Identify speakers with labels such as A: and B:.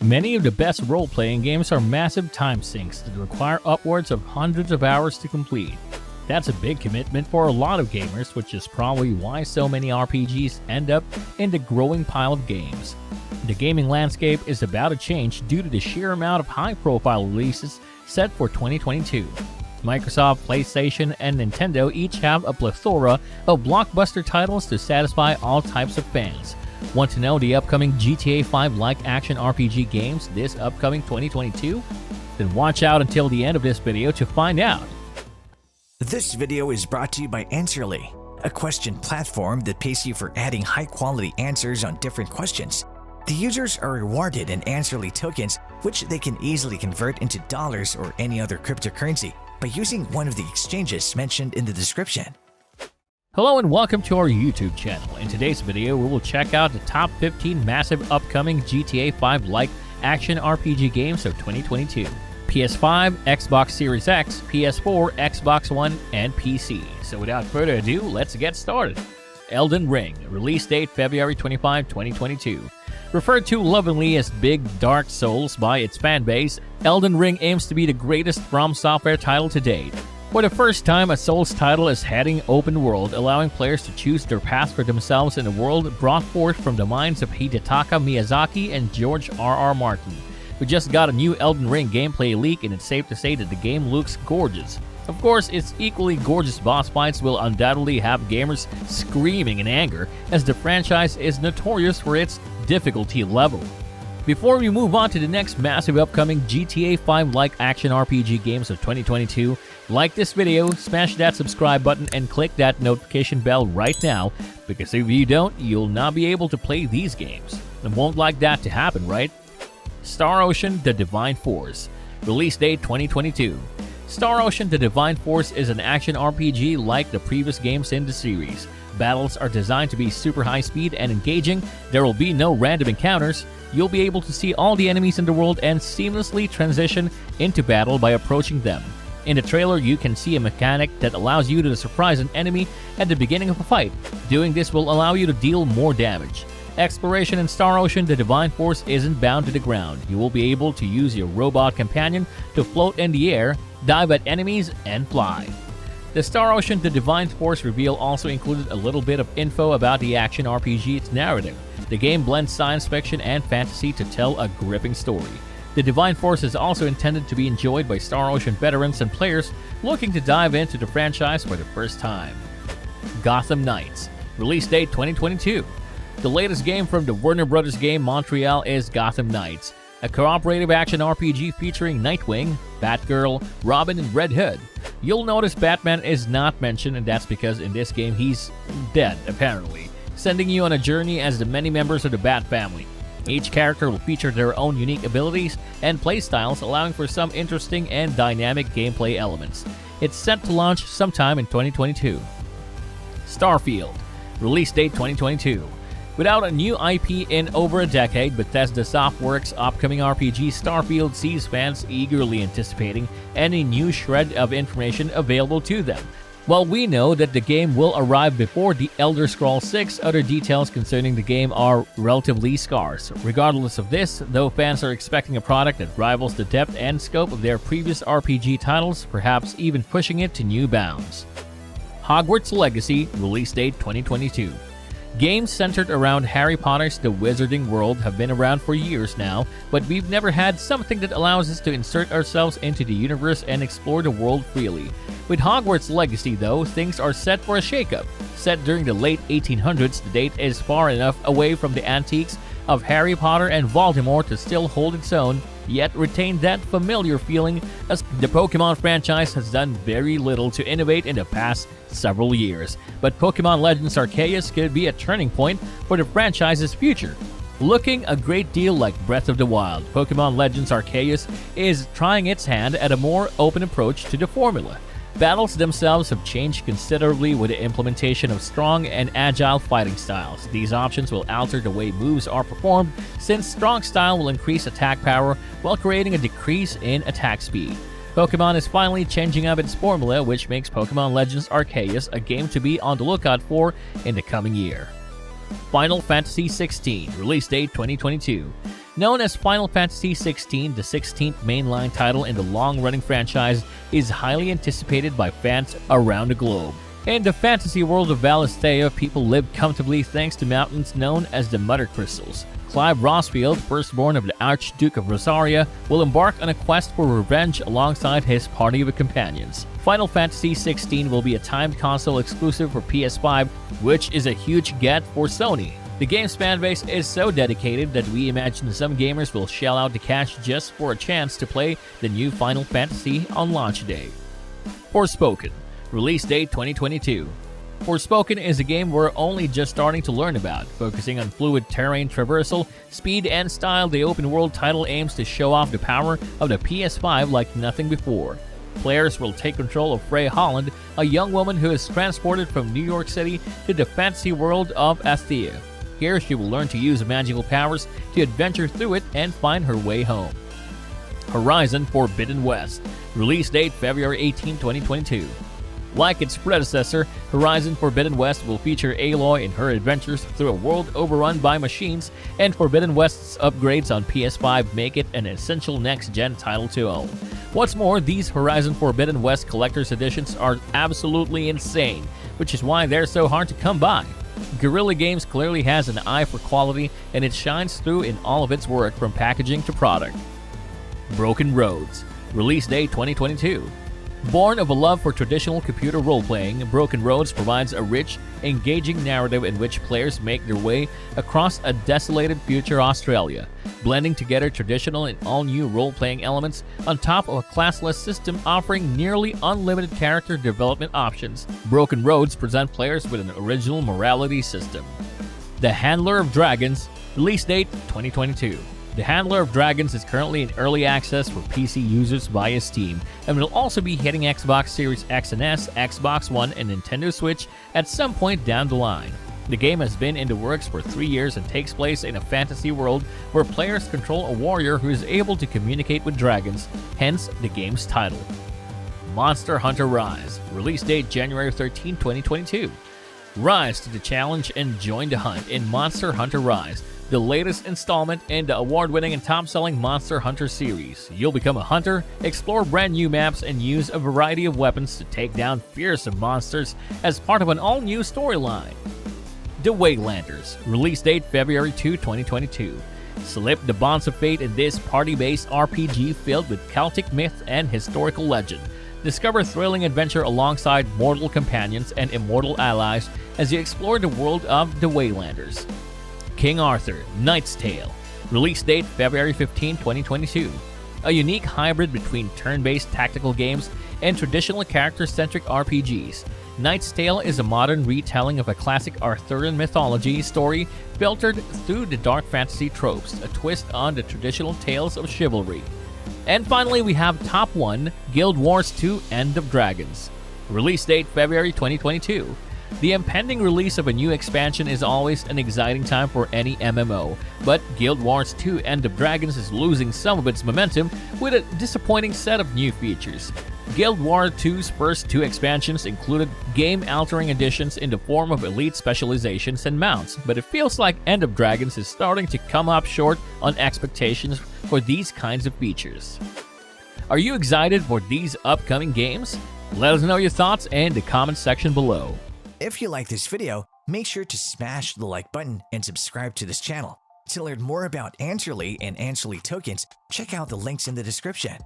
A: Many of the best role-playing games are massive time sinks that require upwards of hundreds of hours to complete. That's a big commitment for a lot of gamers, which is probably why so many RPGs end up in the growing pile of games. The gaming landscape is about to change due to the sheer amount of high-profile releases set for 2022. Microsoft, PlayStation, and Nintendo each have a plethora of blockbuster titles to satisfy all types of fans. Want to know the upcoming GTA5-like action RPG games this upcoming 2022? Then watch out until the end of this video to find out.
B: This video is brought to you by Answerly, a question platform that pays you for adding high-quality answers on different questions. The users are rewarded in Answerly tokens, which they can easily convert into dollars or any other cryptocurrency by using one of the exchanges mentioned in the description.
A: Hello and welcome to our YouTube channel. In today's video, we will check out the top 15 massive upcoming GTA 5-like action RPG games of 2022. PS5, Xbox Series X, PS4, Xbox One, and PC. So without further ado, let's get started. Elden Ring, release date February 25, 2022. Referred to lovingly as Big Dark Souls by its fanbase, Elden Ring aims to be the greatest From Software title to date. For the first time, a Souls title is heading open world, allowing players to choose their path for themselves in a world brought forth from the minds of Hidetaka Miyazaki and George R.R. Martin. We just got a new Elden Ring gameplay leak, and it's safe to say that the game looks gorgeous. Of course, its equally gorgeous boss fights will undoubtedly have gamers screaming in anger, as the franchise is notorious for its difficulty level. Before we move on to the next massive upcoming GTA 5-like action RPG games of 2022, like this video, smash that subscribe button, and click that notification bell right now, because if you don't, you'll not be able to play these games. And won't like that to happen, right? Star Ocean: The Divine Force, release date 2022. Star Ocean: The Divine Force is an action RPG like the previous games in the series. Battles are designed to be super high speed and engaging. There will be no random encounters. You'll be able to see all the enemies in the world and seamlessly transition into battle by approaching them. In the trailer, you can see a mechanic that allows you to surprise an enemy at the beginning of a fight. Doing this will allow you to deal more damage. Exploration in Star Ocean: The Divine Force isn't bound to the ground. You will be able to use your robot companion to float in the air, dive at enemies, and fly. The Star Ocean: The Divine Force reveal also included a little bit of info about the action RPG's narrative. The game blends science fiction and fantasy to tell a gripping story. The Divine Force is also intended to be enjoyed by Star Ocean veterans and players looking to dive into the franchise for the first time. Gotham Knights, release date 2022. The latest game from the Warner Bros. Game Montreal is Gotham Knights, a cooperative action RPG featuring Nightwing, Batgirl, Robin, and Red Hood. You'll notice Batman is not mentioned, and that's because in this game he's dead, apparently, sending you on a journey as the many members of the Bat family. Each character will feature their own unique abilities and playstyles, allowing for some interesting and dynamic gameplay elements. It's set to launch sometime in 2022. Starfield, release date 2022. Without a new IP in over a decade, Bethesda Softworks' upcoming RPG Starfield sees fans eagerly anticipating any new shred of information available to them. While we know that the game will arrive before The Elder Scrolls 6, other details concerning the game are relatively scarce. Regardless of this, though, fans are expecting a product that rivals the depth and scope of their previous RPG titles, perhaps even pushing it to new bounds. Hogwarts Legacy, release date 2022. Games centered around Harry Potter's The Wizarding World have been around for years now, but we've never had something that allows us to insert ourselves into the universe and explore the world freely. With Hogwarts Legacy, though, things are set for a shakeup. Set during the late 1800s, the date is far enough away from the antiques of Harry Potter and Voldemort to still hold its own, yet retain that familiar feeling, as the Pokemon franchise has done very little to innovate in the past several years. But Pokemon Legends Arceus could be a turning point for the franchise's future. Looking a great deal like Breath of the Wild, Pokemon Legends Arceus is trying its hand at a more open approach to the formula. Battles themselves have changed considerably with the implementation of strong and agile fighting styles. These options will alter the way moves are performed, since strong style will increase attack power while creating a decrease in attack speed. Pokemon is finally changing up its formula, which makes Pokemon Legends Arceus a game to be on the lookout for in the coming year. Final Fantasy XVI, release date 2022. Known as Final Fantasy XVI, the 16th mainline title in the long-running franchise is highly anticipated by fans around the globe. In the fantasy world of Valisthea, people live comfortably thanks to mountains known as the Mother Crystals. Clive Rosfield, firstborn of the Archduke of Rosaria, will embark on a quest for revenge alongside his party of companions. Final Fantasy XVI will be a timed console exclusive for PS5, which is a huge get for Sony. The game's fanbase is so dedicated that we imagine some gamers will shell out the cash just for a chance to play the new Final Fantasy on launch day. Forspoken. Release date 2022. Forspoken is a game we're only just starting to learn about. Focusing on fluid terrain traversal, speed, and style, the open-world title aims to show off the power of the PS5 like nothing before. Players will take control of Frey Holland, a young woman who is transported from New York City to the fantasy world of Asthea. Here, she will learn to use magical powers to adventure through it and find her way home. Horizon Forbidden West. Release date February 18, 2022. Like its predecessor, Horizon Forbidden West will feature Aloy in her adventures through a world overrun by machines, and Forbidden West's upgrades on PS5 make it an essential next-gen title to own. What's more, these Horizon Forbidden West Collector's Editions are absolutely insane, which is why they're so hard to come by. Guerrilla Games clearly has an eye for quality, and it shines through in all of its work from packaging to product. Broken Roads. Release date 2022. Born of a love for traditional computer role-playing, Broken Roads provides a rich, engaging narrative in which players make their way across a desolated future Australia, blending together traditional and all-new role-playing elements on top of a classless system offering nearly unlimited character development options. Broken Roads present players with an original morality system. The Handler of Dragons. Release date 2022. The Handler of Dragons is currently in early access for PC users via Steam, and will also be hitting Xbox Series X and S, Xbox One, and Nintendo Switch at some point down the line. The game has been in the works for 3 years and takes place in a fantasy world where players control a warrior who is able to communicate with dragons, hence the game's title. Monster Hunter Rise. Release date January 13, 2022. Rise to the challenge and join the hunt in Monster Hunter Rise, the latest installment in the award-winning and top-selling Monster Hunter series. You'll become a hunter, explore brand new maps, and use a variety of weapons to take down fearsome monsters as part of an all-new storyline. The Waylanders. Release date February 2, 2022. Slip the bonds of fate in this party-based RPG filled with Celtic myth and historical legend. Discover thrilling adventure alongside mortal companions and immortal allies as you explore the world of the Waylanders. King Arthur, Knight's Tale. Release date February 15, 2022. A unique hybrid between turn-based tactical games and traditional character-centric RPGs. Knight's Tale is a modern retelling of a classic Arthurian mythology story filtered through the dark fantasy tropes, a twist on the traditional tales of chivalry. And finally, we have Top 1, Guild Wars 2 End of Dragons. Release date February 2022. The impending release of a new expansion is always an exciting time for any MMO, but Guild Wars 2 End of Dragons is losing some of its momentum with a disappointing set of new features. Guild Wars 2's first 2 expansions included game-altering additions in the form of elite specializations and mounts, but it feels like End of Dragons is starting to come up short on expectations for these kinds of features. Are you excited for these upcoming games? Let us know your thoughts in the comment section below.
B: If you like this video, make sure to smash the like button and subscribe to this channel. To learn more about Answerly and Answerly tokens, check out the links in the description.